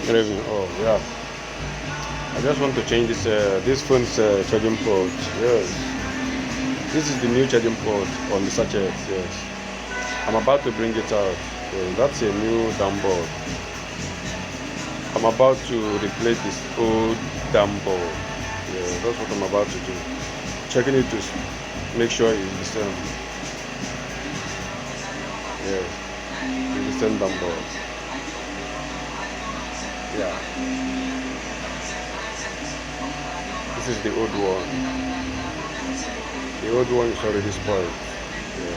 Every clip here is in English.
Good evening. Oh yeah, I just want to change this phone's charging port. Yes, this is the new charging port on the sachet. Yes, I'm about to bring it out. That's a new downboard. I'm about to replace this old downboard. Yeah, that's what I'm about to do. Checking it to make sure it's the same. Yes, it's the same downboard. Yeah, this is the old one. The old one is already spoiled. Yeah.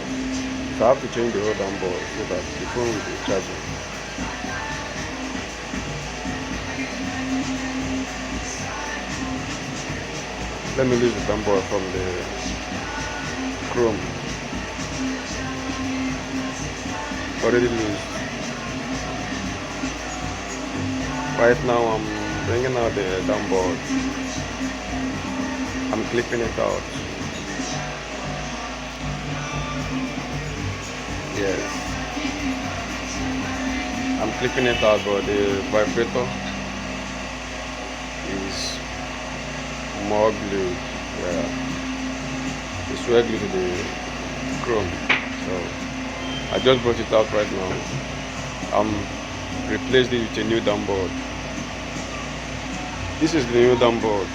So I have to change the old downboard so that the phone will be charging. Let me lose the downboard from the Chrome. Already loose. Right now I'm bringing out the downboard. I'm clipping it out. Yes. I'm clipping it out, but the vibrator is more glued. Yeah. It's well glued to the Chrome. So I just brought it out right now. I'm replaced it with a new downboard. This is the new downboard.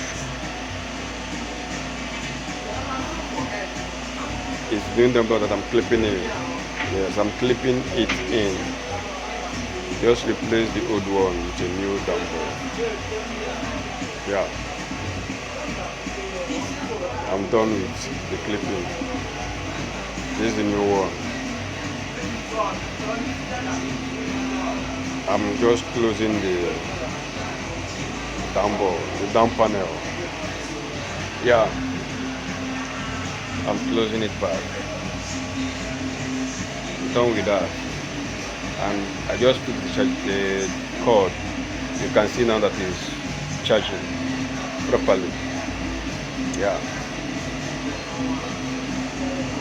It's the new downboard that I'm clipping in. Yes, I'm clipping it in. Just replace the old one with a new downboard. Yeah. I'm done with the clipping. This is the new one. I'm just closing the downboard, the down panel. Yeah, I'm closing it back. Done with that. And I just put the cord. You can see now that it's charging properly. Yeah.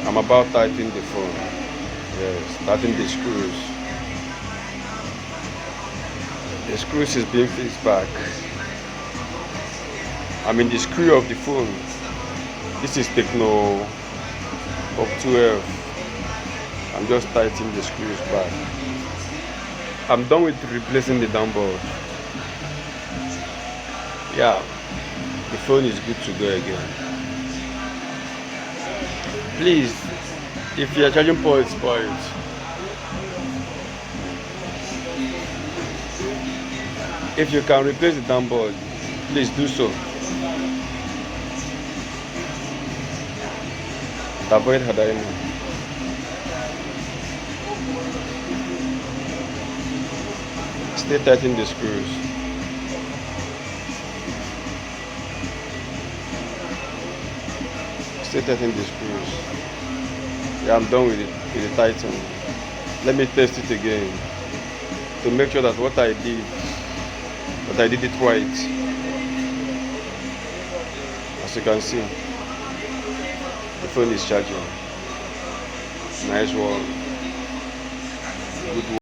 I'm about tightening the phone. Yes, tightening the screws. The screws is being fixed back. I mean the screw of the phone. This is Tecno pop2f. I'm just tightening the screws back. I'm done with replacing the downboard. Yeah, the phone is good to go again. Please, if your charging port is spoiled, if you can replace the downboard, please do so. Avoid hadarima. Stay tightening the screws. Stay tightening the screws. Yeah, I'm done with it, with the tightening. Let me test it again to make sure that what I did it right. As you can see, the phone is charging. Nice one. Good one.